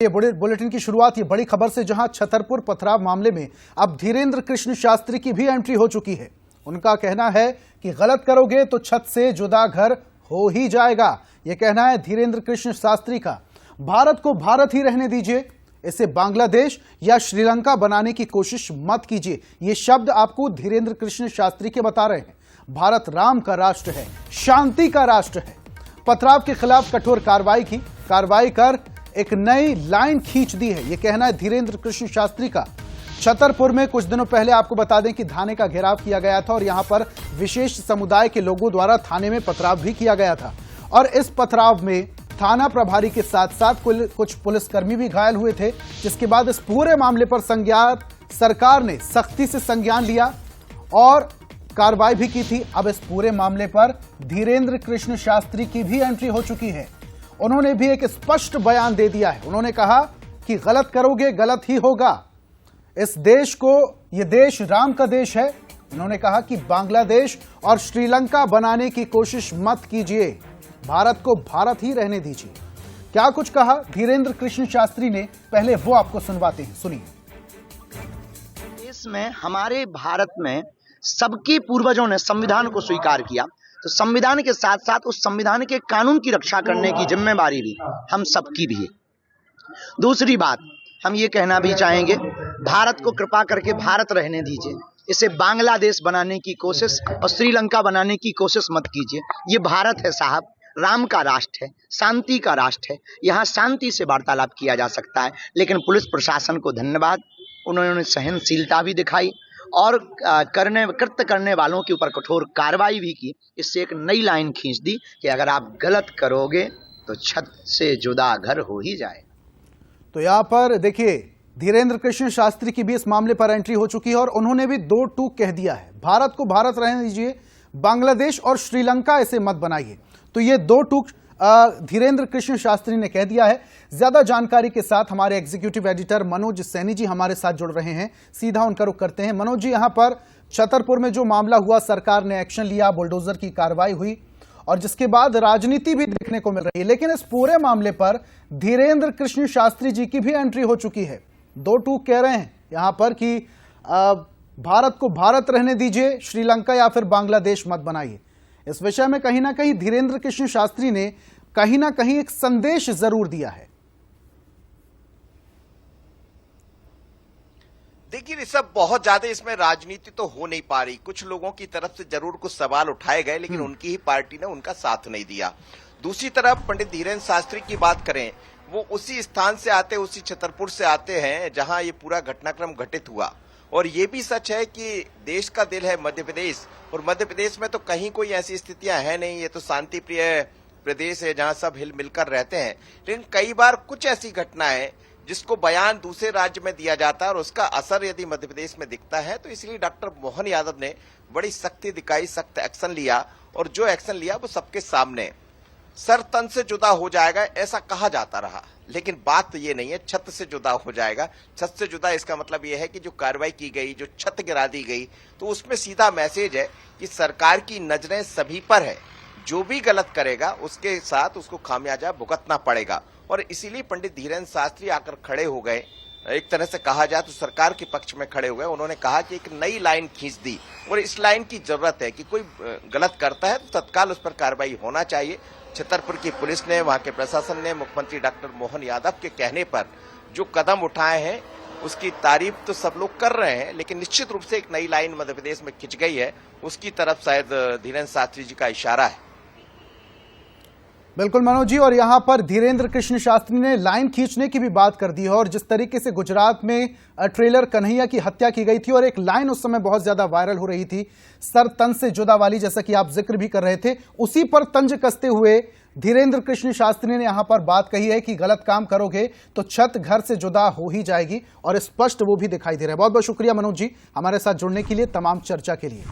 ये बड़े बुलेटिन की शुरुआत ये बड़ी खबर से, जहां छतरपुर पथराव मामले में अब धीरेन्द्र कृष्ण शास्त्री की भी एंट्री हो चुकी है। उनका कहना है कि गलत करोगे तो छत से जुदा घर हो ही जाएगा। यह कहना है धीरेन्द्र कृष्ण शास्त्री का। भारत को भारत ही रहने दीजिए, इसे बांग्लादेश या श्रीलंका बनाने की कोशिश मत कीजिए। ये शब्द आपको धीरेन्द्र कृष्ण शास्त्री के बता रहे हैं। भारत राम का राष्ट्र है, शांति का राष्ट्र है। पथराव के खिलाफ कठोर कार्रवाई कर एक नई लाइन खींच दी है, यह कहना है धीरेन्द्र कृष्ण शास्त्री का। छतरपुर में कुछ दिनों पहले आपको बता दें कि थाने का घेराव किया गया था और यहां पर विशेष समुदाय के लोगों द्वारा थाने में पथराव भी किया गया था। और इस पथराव में थाना प्रभारी के साथ साथ कुछ पुलिसकर्मी भी घायल हुए थे, जिसके बाद इस पूरे मामले पर सरकार ने सख्ती से संज्ञान लिया और कार्रवाई भी की थी। अब इस पूरे मामले पर धीरेन्द्र कृष्ण शास्त्री की भी एंट्री हो चुकी है। उन्होंने भी एक स्पष्ट बयान दे दिया है। उन्होंने कहा कि गलत करोगे गलत ही होगा। इस देश को, यह देश राम का देश है। उन्होंने कहा कि बांग्लादेश और श्रीलंका बनाने की कोशिश मत कीजिए, भारत को भारत ही रहने दीजिए। क्या कुछ कहा धीरेन्द्र कृष्ण शास्त्री ने, पहले वो आपको सुनवाते हैं, सुनिए। देश में, हमारे भारत में सबके पूर्वजों ने संविधान को स्वीकार किया, तो संविधान के साथ साथ उस संविधान के कानून की रक्षा करने की जिम्मेदारी भी हम सबकी भी है। दूसरी बात, हम ये कहना भी चाहेंगे, भारत को कृपा करके भारत रहने दीजिए, इसे बांग्लादेश बनाने की कोशिश और श्रीलंका बनाने की कोशिश मत कीजिए। ये भारत है साहब, राम का राष्ट्र है, शांति का राष्ट्र है। यहाँ शांति से वार्तालाप किया जा सकता है। लेकिन पुलिस प्रशासन को धन्यवाद, उन्होंने सहनशीलता भी दिखाई और कृत्य करने वालों के ऊपर कठोर कार्रवाई भी की। इससे एक नई लाइन खींच दी कि अगर आप गलत करोगे तो छत से जुदा घर हो ही जाए। तो यहां पर देखिए, धीरेन्द्र कृष्ण शास्त्री की भी इस मामले पर एंट्री हो चुकी है और उन्होंने भी दो टूक कह दिया है। भारत को भारत रहने दीजिए, बांग्लादेश और श्रीलंका इसे मत बनाइए। तो ये दो टूक धीरेन्द्र कृष्ण शास्त्री ने कह दिया है। ज्यादा जानकारी के साथ हमारे एग्जीक्यूटिव एडिटर मनोज सैनी जी हमारे साथ जुड़ रहे हैं, सीधा उनका रुख करते हैं। मनोज जी, यहां पर छतरपुर में जो मामला हुआ, सरकार ने एक्शन लिया, बुलडोजर की कार्रवाई हुई और जिसके बाद राजनीति भी देखने को मिल रही है। लेकिन इस पूरे मामले पर धीरेन्द्र कृष्ण शास्त्री जी की भी एंट्री हो चुकी है। दो टूक कह रहे हैं यहां पर कि भारत को भारत रहने दीजिए, श्रीलंका या फिर बांग्लादेश मत बनाइए। इस विषय में कहीं ना कहीं धीरेन्द्र कृष्ण शास्त्री ने कहीं ना कहीं एक संदेश जरूर दिया है। देखिए ऋषभ, बहुत ज्यादा इसमें राजनीति तो हो नहीं पा रही। कुछ लोगों की तरफ से जरूर कुछ सवाल उठाए गए, लेकिन उनकी ही पार्टी ने उनका साथ नहीं दिया। दूसरी तरफ पंडित धीरेन्द्र शास्त्री की बात करें, वो उसी स्थान से आते, उसी छतरपुर से आते हैं जहां ये पूरा घटनाक्रम घटित हुआ। और ये भी सच है कि देश का दिल है मध्य प्रदेश, और मध्य प्रदेश में तो कहीं कोई ऐसी स्थितियां है नहीं। ये तो शांति प्रिय प्रदेश है जहां सब हिल मिलकर रहते हैं। लेकिन कई बार कुछ ऐसी घटनाएं जिसको बयान दूसरे राज्य में दिया जाता है और उसका असर यदि मध्य प्रदेश में दिखता है, तो इसलिए डॉक्टर मोहन यादव ने बड़ी सख्ती दिखाई, सख्त एक्शन लिया। और जो एक्शन लिया वो सबके सामने। सर तन से जुदा हो जाएगा ऐसा कहा जाता रहा, लेकिन बात तो ये नहीं है छत से जुदा हो जाएगा। छत से जुदा इसका मतलब यह है कि जो कार्रवाई की गई, जो छत गिरा दी गई, तो उसमें सीधा मैसेज है कि सरकार की नजरें सभी पर है। जो भी गलत करेगा उसके साथ उसको खामियाजा भुगतना पड़ेगा। और इसीलिए पंडित धीरेन्द्र शास्त्री आकर खड़े हो गए, एक तरह से कहा जाए तो सरकार के पक्ष में खड़े हो गए। उन्होंने कहा कि एक नई लाइन खींच दी और इस लाइन की जरूरत है कि कोई गलत करता है तो तत्काल उस पर कार्रवाई होना चाहिए। छतरपुर की पुलिस ने, वहां के प्रशासन ने मुख्यमंत्री डॉक्टर मोहन यादव के कहने पर जो कदम उठाए हैं उसकी तारीफ तो सब लोग कर रहे हैं, लेकिन निश्चित रूप से एक नई लाइन मध्य प्रदेश में खिंच गई है, उसकी तरफ शायद धीरेन्द्र शास्त्री जी का इशारा है। बिल्कुल मनोज जी, और यहां पर धीरेन्द्र कृष्ण शास्त्री ने लाइन खींचने की भी बात कर दी है। और जिस तरीके से गुजरात में ट्रेलर कन्हैया की हत्या की गई थी और एक लाइन उस समय बहुत ज्यादा वायरल हो रही थी, सर तन से जुदा वाली, जैसा कि आप जिक्र भी कर रहे थे, उसी पर तंज कसते हुए धीरेन्द्र कृष्ण शास्त्री ने यहां पर बात कही है कि गलत काम करोगे तो छत घर से जुदा हो ही जाएगी, और स्पष्ट वो भी दिखाई दे रहा है। बहुत बहुत शुक्रिया मनोज जी हमारे साथ जुड़ने के लिए, तमाम चर्चा के लिए।